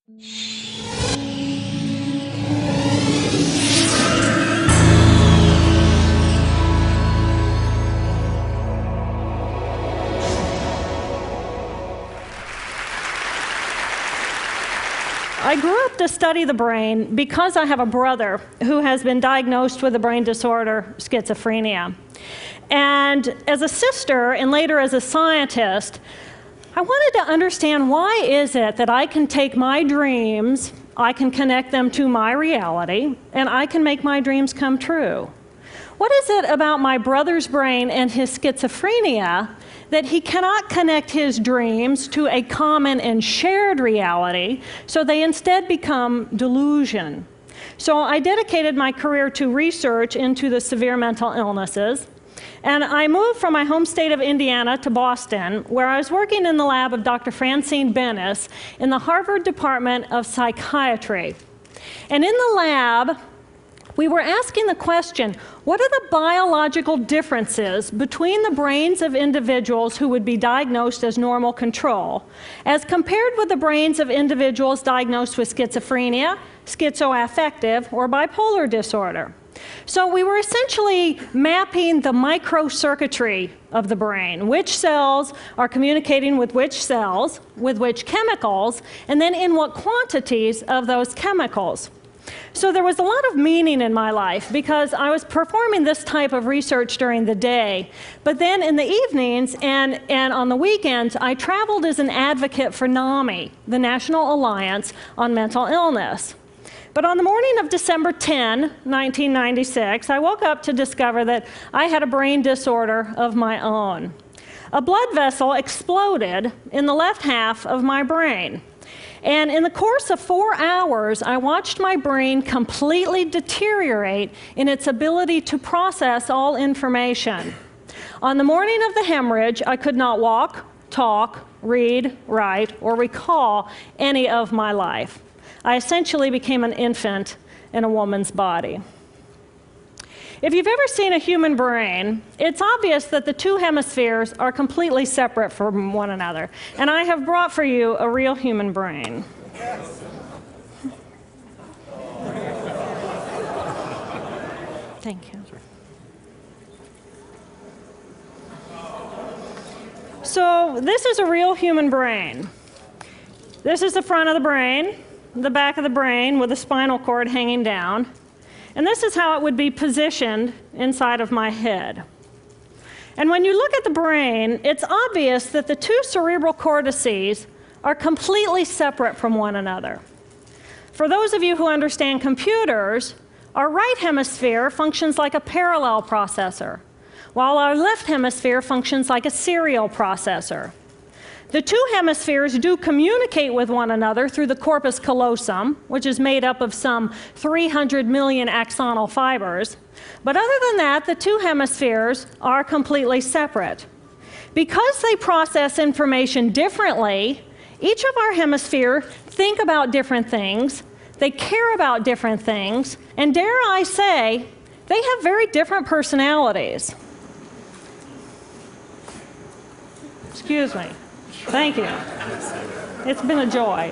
I grew up to study the brain because I have a brother who has been diagnosed with a brain disorder, schizophrenia. And as a sister, and later as a scientist, I wanted to understand, why is it that I can take my dreams, I can connect them to my reality, and I can make my dreams come true? What is it about my brother's brain and his schizophrenia that he cannot connect his dreams to a common and shared reality, so they instead become delusion? So I dedicated my career to research into the severe mental illnesses, and I moved from my home state of Indiana to Boston, where I was working in the lab of Dr. Francine Bennis in the Harvard Department of Psychiatry. And in the lab, we were asking the question, what are the biological differences between the brains of individuals who would be diagnosed as normal control, as compared with the brains of individuals diagnosed with schizophrenia, schizoaffective, or bipolar disorder? So we were essentially mapping the microcircuitry of the brain, which cells are communicating with which cells, with which chemicals, and then in what quantities of those chemicals. So there was a lot of meaning in my life because I was performing this type of research during the day. But then in the evenings and on the weekends, I traveled as an advocate for NAMI, the National Alliance on Mental Illness. But on the morning of December 10, 1996, I woke up to discover that I had a brain disorder of my own. A blood vessel exploded in the left half of my brain. And in the course of 4 hours, I watched my brain completely deteriorate in its ability to process all information. On the morning of the hemorrhage, I could not walk, talk, read, write, or recall any of my life. I essentially became an infant in a woman's body. If you've ever seen a human brain, it's obvious that the two hemispheres are completely separate from one another. And I have brought for you a real human brain. Thank you. So this is a real human brain. This is the front of the brain, the back of the brain with the spinal cord hanging down. And this is how it would be positioned inside of my head. And when you look at the brain, it's obvious that the two cerebral cortices are completely separate from one another. For those of you who understand computers, our right hemisphere functions like a parallel processor, while our left hemisphere functions like a serial processor. The two hemispheres do communicate with one another through the corpus callosum, which is made up of some 300 million axonal fibers. But other than that, the two hemispheres are completely separate. Because they process information differently, each of our hemispheres think about different things, they care about different things, and dare I say, they have very different personalities. Excuse me. Thank you. It's been a joy.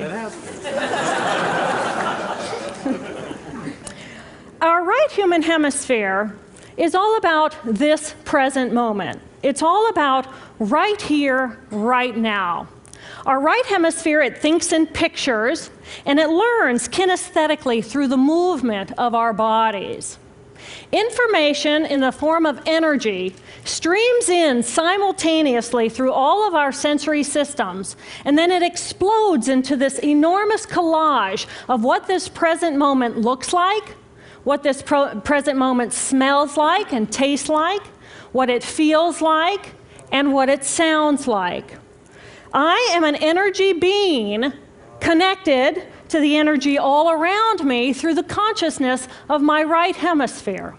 Our right human hemisphere is all about this present moment. It's all about right here, right now. Our right hemisphere, it thinks in pictures, and it learns kinesthetically through the movement of our bodies. Information in the form of energy streams in simultaneously through all of our sensory systems, and then it explodes into this enormous collage of what this present moment looks like, what this present moment smells like and tastes like, what it feels like, and what it sounds like. I am an energy being connected to the energy all around me through the consciousness of my right hemisphere.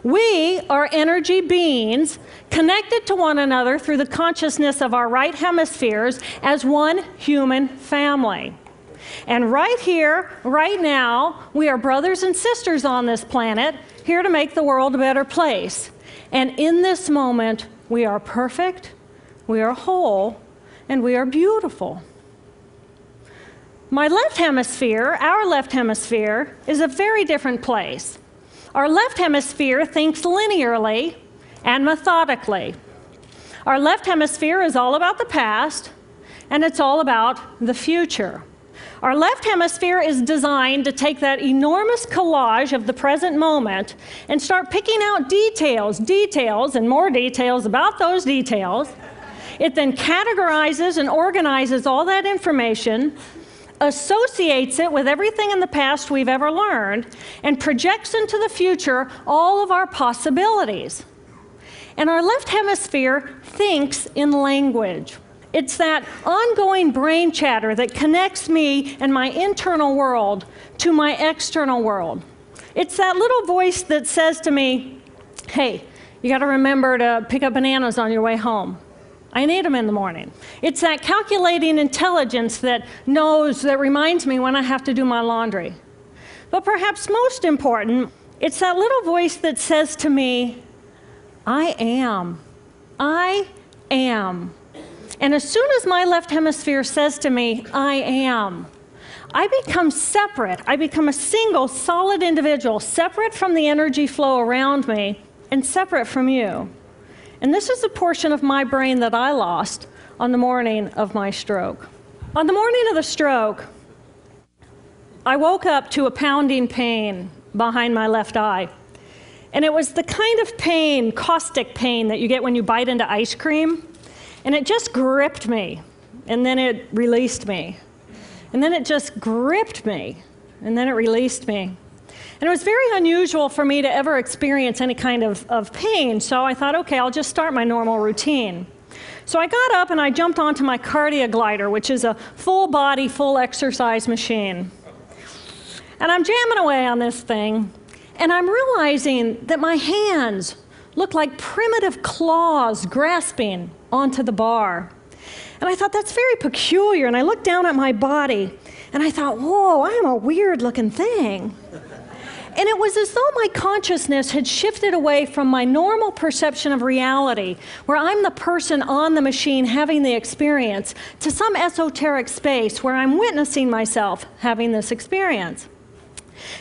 We are energy beings connected to one another through the consciousness of our right hemispheres as one human family. And right here, right now, we are brothers and sisters on this planet, here to make the world a better place. And in this moment, we are perfect, we are whole, and we are beautiful. My left hemisphere, our left hemisphere, is a very different place. Our left hemisphere thinks linearly and methodically. Our left hemisphere is all about the past, and it's all about the future. Our left hemisphere is designed to take that enormous collage of the present moment and start picking out details, and more details about those details. It then categorizes and organizes all that information, associates it with everything in the past we've ever learned, and projects into the future all of our possibilities. And our left hemisphere thinks in language. It's that ongoing brain chatter that connects me and my internal world to my external world. It's that little voice that says to me, hey, you got to remember to pick up bananas on your way home. I need them in the morning. It's that calculating intelligence that reminds me when I have to do my laundry. But perhaps most important, it's that little voice that says to me, I am. I am. And as soon as my left hemisphere says to me, I am, I become separate. I become a single, solid individual, separate from the energy flow around me and separate from you. And this is the portion of my brain that I lost on the morning of my stroke. On the morning of the stroke, I woke up to a pounding pain behind my left eye. And it was the kind of pain, caustic pain, that you get when you bite into ice cream. And it just gripped me, and then it released me. And then it just gripped me, and then it released me. And it was very unusual for me to ever experience any kind of pain, so I thought, okay, I'll just start my normal routine. So I got up and I jumped onto my cardio glider, which is a full body, full exercise machine. And I'm jamming away on this thing, and I'm realizing that my hands look like primitive claws grasping onto the bar. And I thought, that's very peculiar. And I looked down at my body, and I thought, whoa, I am a weird-looking thing. And it was as though my consciousness had shifted away from my normal perception of reality, where I'm the person on the machine having the experience, to some esoteric space where I'm witnessing myself having this experience.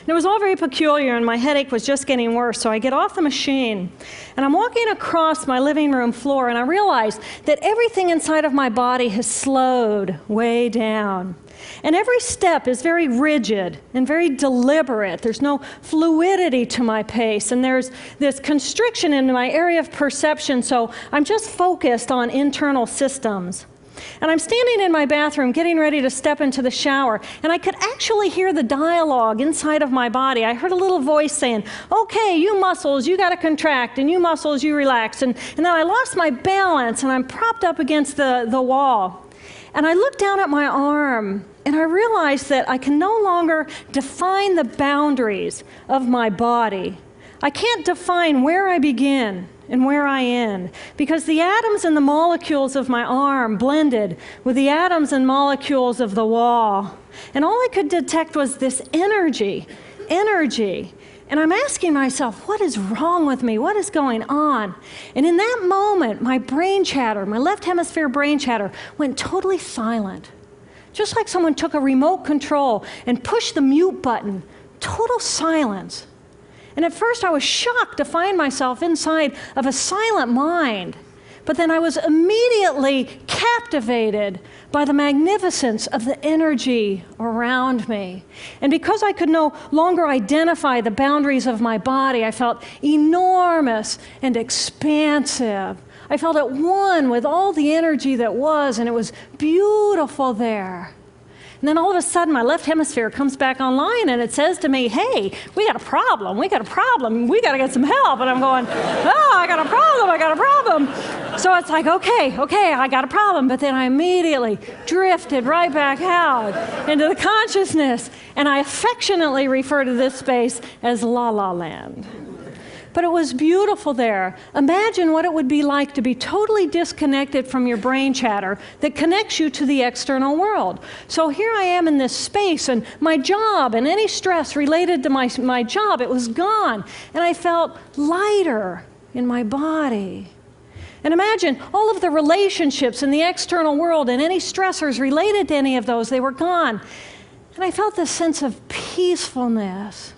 And it was all very peculiar, and my headache was just getting worse, so I get off the machine, and I'm walking across my living room floor, and I realize that everything inside of my body has slowed way down. And every step is very rigid and very deliberate. There's no fluidity to my pace, and there's this constriction in my area of perception, so I'm just focused on internal systems. And I'm standing in my bathroom getting ready to step into the shower, and I could actually hear the dialogue inside of my body. I heard a little voice saying, okay, you muscles, you got to contract, and you muscles, you relax. And then I lost my balance, and I'm propped up against the wall. And I looked down at my arm, and I realized that I can no longer define the boundaries of my body. I can't define where I begin and where I end, because the atoms and the molecules of my arm blended with the atoms and molecules of the wall. And all I could detect was this energy. And I'm asking myself, what is wrong with me? What is going on? And in that moment, my brain chatter, my left hemisphere brain chatter, went totally silent. Just like someone took a remote control and pushed the mute button. Total silence. And at first I was shocked to find myself inside of a silent mind. But then I was immediately captivated by the magnificence of the energy around me. And because I could no longer identify the boundaries of my body, I felt enormous and expansive. I felt at one with all the energy that was, and it was beautiful there. And then all of a sudden, my left hemisphere comes back online, and it says to me, hey, we got a problem, we got to get some help. And I'm going, oh, I got a problem. So it's like, okay, I got a problem. But then I immediately drifted right back out into the consciousness, and I affectionately refer to this space as La La Land. But it was beautiful there. Imagine what it would be like to be totally disconnected from your brain chatter that connects you to the external world. So here I am in this space, and my job and any stress related to my job, it was gone. And I felt lighter in my body. And imagine all of the relationships in the external world and any stressors related to any of those, they were gone. And I felt this sense of peacefulness.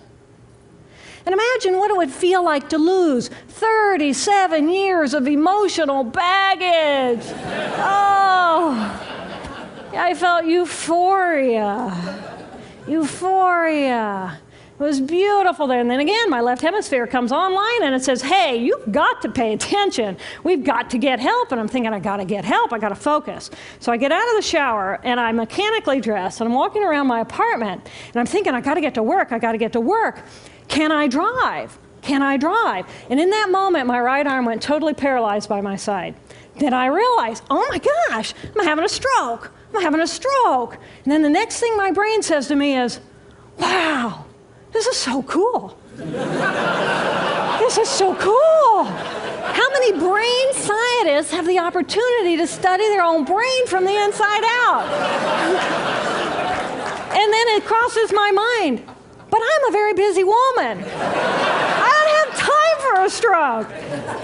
And imagine what it would feel like to lose 37 years of emotional baggage. Oh, I felt euphoria. Euphoria. It was beautiful there. And then again, my left hemisphere comes online and it says, hey, you've got to pay attention. We've got to get help. And I'm thinking, I got to get help. I got to focus. So I get out of the shower and I'm mechanically dressed and I'm walking around my apartment and I'm thinking, I got to get to work. I got to get to work. Can I drive? Can I drive? And in that moment, my right arm went totally paralyzed by my side. Then I realized, oh my gosh, I'm having a stroke. I'm having a stroke. And then the next thing my brain says to me is, wow, this is so cool. This is so cool. How many brain scientists have the opportunity to study their own brain from the inside out? And then it crosses my mind, but I'm a very busy woman. I don't have time for a stroke.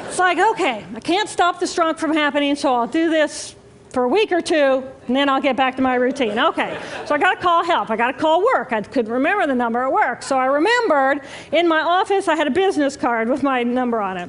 It's like, okay, I can't stop the stroke from happening, so I'll do this for a week or two, and then I'll get back to my routine. Okay, so I got to call help. I got to call work. I couldn't remember the number at work. So I remembered in my office I had a business card with my number on it.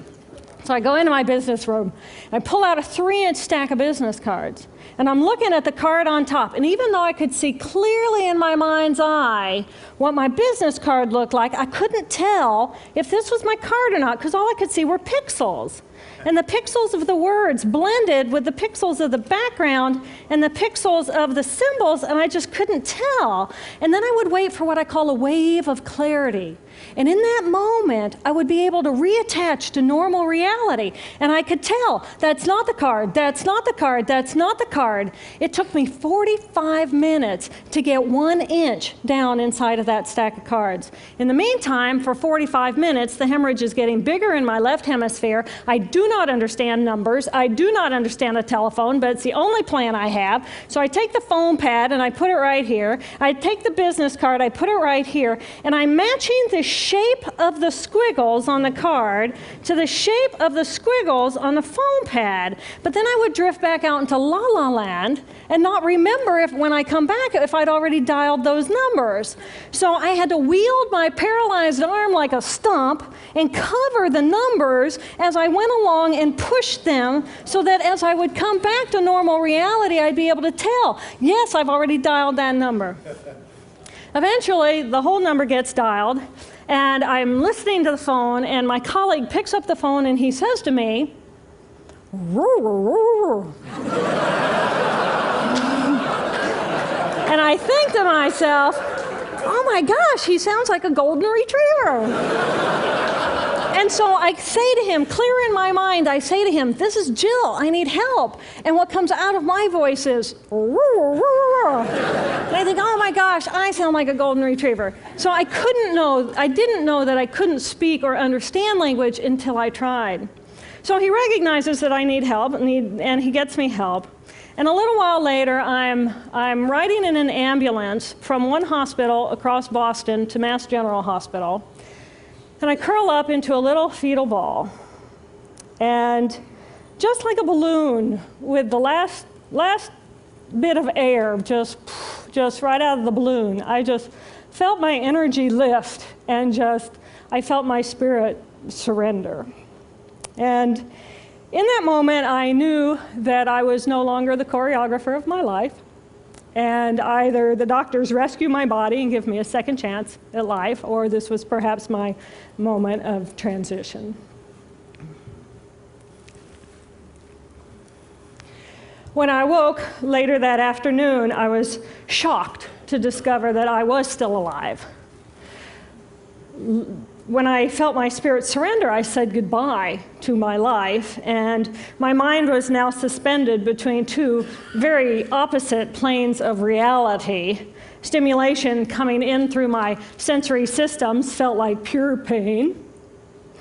So I go into my business room. I pull out a 3-inch stack of business cards. And I'm looking at the card on top. And even though I could see clearly in my mind's eye what my business card looked like, I couldn't tell if this was my card or not, because all I could see were pixels. And the pixels of the words blended with the pixels of the background and the pixels of the symbols, and I just couldn't tell. And then I would wait for what I call a wave of clarity. And in that moment, I would be able to reattach to normal reality. And I could tell, that's not the card, that's not the card, that's not the card. It took me 45 minutes to get 1 inch down inside of that stack of cards. In the meantime, for 45 minutes, the hemorrhage is getting bigger in my left hemisphere. I do not understand numbers. I do not understand a telephone, but it's the only plan I have. So I take the foam pad and I put it right here. I take the business card, I put it right here, and I'm matching the shape of the squiggles on the card to the shape of the squiggles on the foam pad. But then I would drift back out into La La Land and not remember if when I come back if I'd already dialed those numbers. So I had to wield my paralyzed arm like a stump and cover the numbers as I went along and push them so that as I would come back to normal reality, I'd be able to tell, yes, I've already dialed that number. Eventually, the whole number gets dialed, and I'm listening to the phone, and my colleague picks up the phone, and he says to me, and I think to myself, oh my gosh, he sounds like a golden retriever. And so I say to him, clear in my mind, I say to him, this is Jill, I need help. And what comes out of my voice is, and I think, oh my gosh, I sound like a golden retriever. So I didn't know that I couldn't speak or understand language until I tried. So he recognizes that I need help, and he gets me help. And a little while later, I'm riding in an ambulance from one hospital across Boston to Mass General Hospital. And I curl up into a little fetal ball. And just like a balloon with the last bit of air just right out of the balloon, I just felt my energy lift and I felt my spirit surrender. And in that moment, I knew that I was no longer the choreographer of my life. And either the doctors rescue my body and give me a second chance at life, or this was perhaps my moment of transition. When I woke later that afternoon, I was shocked to discover that I was still alive. When I felt my spirit surrender, I said goodbye to my life, and my mind was now suspended between two very opposite planes of reality. Stimulation coming in through my sensory systems felt like pure pain.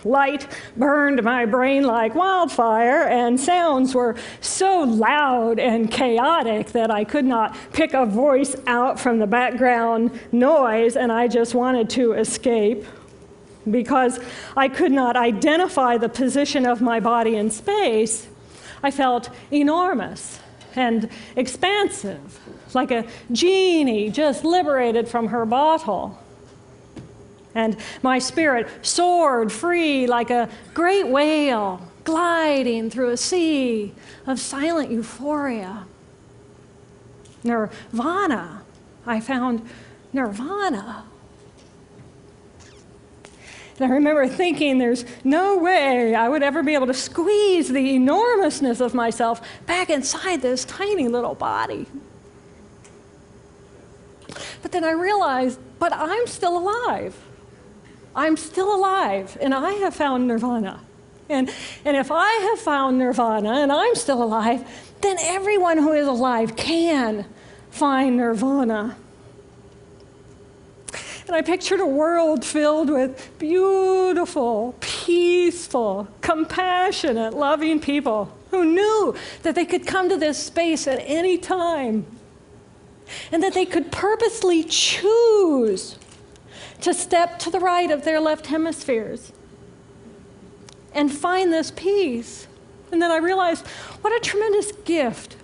Light burned my brain like wildfire, and sounds were so loud and chaotic that I could not pick a voice out from the background noise, and I just wanted to escape. Because I could not identify the position of my body in space, I felt enormous and expansive. like a genie just liberated from her bottle. And my spirit soared free like a great whale gliding through a sea of silent euphoria. Nirvana. I found nirvana. And I remember thinking there's no way I would ever be able to squeeze the enormousness of myself back inside this tiny little body. But then I realized, but I'm still alive. I'm still alive, and I have found nirvana. And if I have found nirvana and I'm still alive, then everyone who is alive can find nirvana. And I pictured a world filled with beautiful, peaceful, compassionate, loving people who knew that they could come to this space at any time and that they could purposely choose to step to the right of their left hemispheres and find this peace. And then I realized what a tremendous gift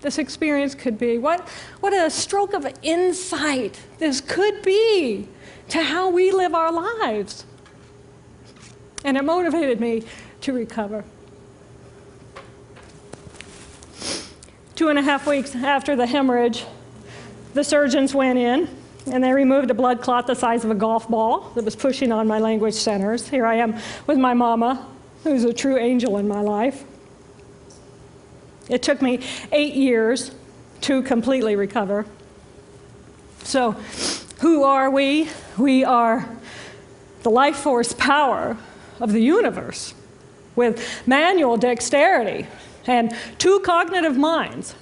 this experience could be. What a stroke of insight this could be to how we live our lives. And it motivated me to recover. 2.5 weeks after the hemorrhage, the surgeons went in and they removed a blood clot the size of a golf ball that was pushing on my language centers. Here I am with my mama, who's a true angel in my life. It took me 8 years to completely recover. So, who are we? We are the life force power of the universe with manual dexterity and 2 cognitive minds.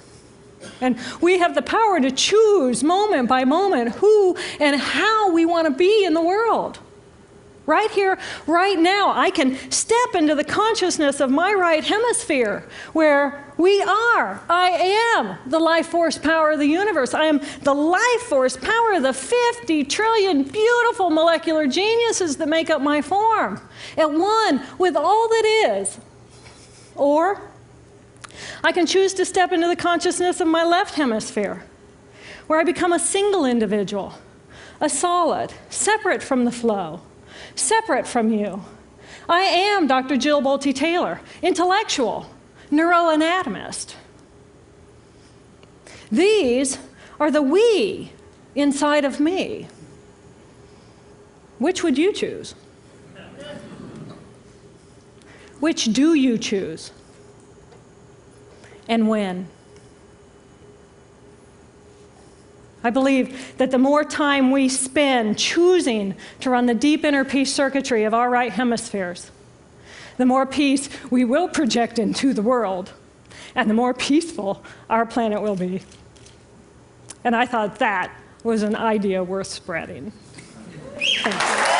And we have the power to choose moment by moment who and how we want to be in the world. Right here, right now, I can step into the consciousness of my right hemisphere where I am the life force power of the universe. I am the life force power of the 50 trillion beautiful molecular geniuses that make up my form, at one with all that is. Or I can choose to step into the consciousness of my left hemisphere, where I become a single individual, a solid, separate from the flow, separate from you. I am Dr. JillBolteTaylor, intellectual, neuroanatomist. These are the we inside of me. Which would you choose? Which do you choose? And when? I believe that the more time we spend choosing to run the deep inner peace circuitry of our right hemispheres, the more peace we will project into the world, and the more peaceful our planet will be. And I thought that was an idea worth spreading. Thank you.